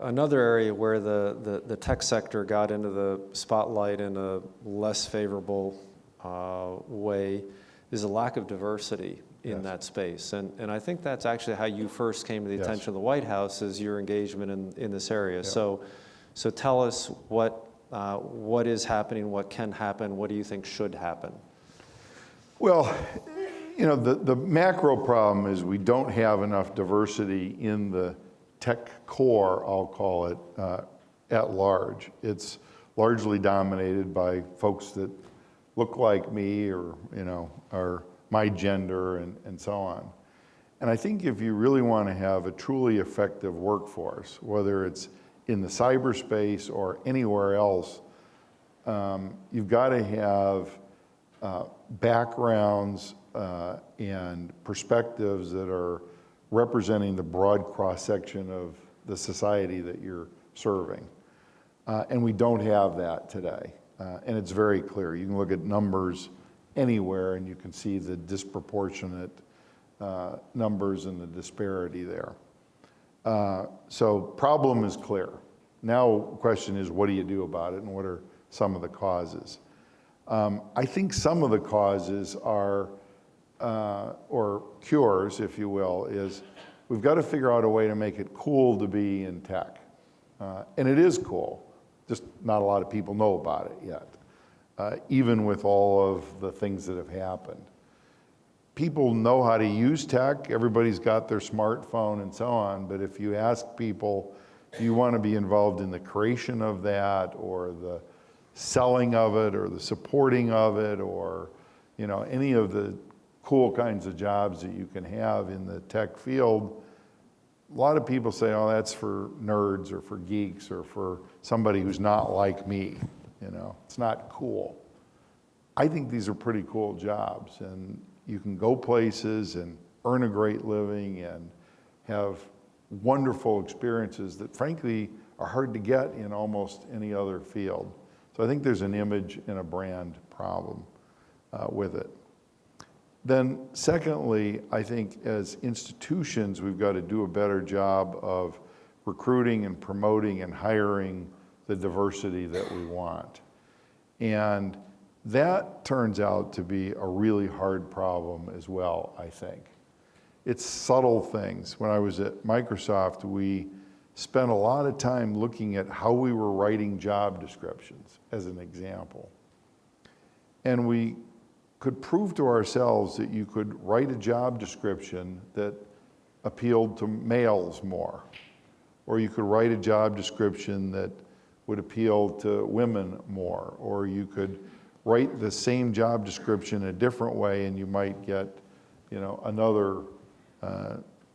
Another area where the tech sector got into the spotlight in a less favorable way is a lack of diversity in that space. And I think that's actually how you first came to the attention of the White House, is your engagement in this area. So tell us what is happening, what can happen, what do you think should happen? Well, you know, the macro problem is we don't have enough diversity in the tech core, I'll call it, at large. It's largely dominated by folks that look like me or, you know, are my gender and so on. And I think if you really want to have a truly effective workforce, whether it's in the cyberspace or anywhere else, you've got to have backgrounds and perspectives that are representing the broad cross-section of the society that you're serving. And we don't have that today. And it's very clear. You can look at numbers anywhere and you can see the disproportionate numbers and the disparity there. So problem is clear. Now the question is, what do you do about it and what are some of the causes? I think some of the causes are, or cures, if you will, is we've got to figure out a way to make it cool to be in tech. And it is cool, just not a lot of people know about it yet, even with all of the things that have happened. People know how to use tech, everybody's got their smartphone and so on, but if you ask people, do you want to be involved in the creation of that or the selling of it or the supporting of it or, you know, any of the cool kinds of jobs that you can have in the tech field, a lot of people say, oh, that's for nerds or for geeks or for somebody who's not like me, you know, it's not cool. I think these are pretty cool jobs, and you can go places and earn a great living and have wonderful experiences that frankly are hard to get in almost any other field. So I think there's an image and a brand problem with it. Then secondly, I think as institutions, we've got to do a better job of recruiting and promoting and hiring the diversity that we want. And that turns out to be a really hard problem as well, I think. It's subtle things. When I was at Microsoft, we spent a lot of time looking at how we were writing job descriptions, as an example. And we could prove to ourselves that you could write a job description that appealed to males more, or you could write a job description that would appeal to women more, or you could write the same job description a different way and you might get, you know, another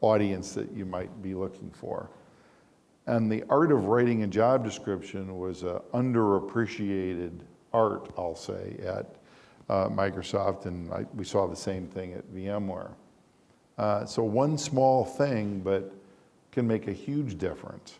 audience that you might be looking for. And the art of writing a job description was an underappreciated art, I'll say, at Microsoft, and we saw the same thing at VMware. So one small thing, but can make a huge difference.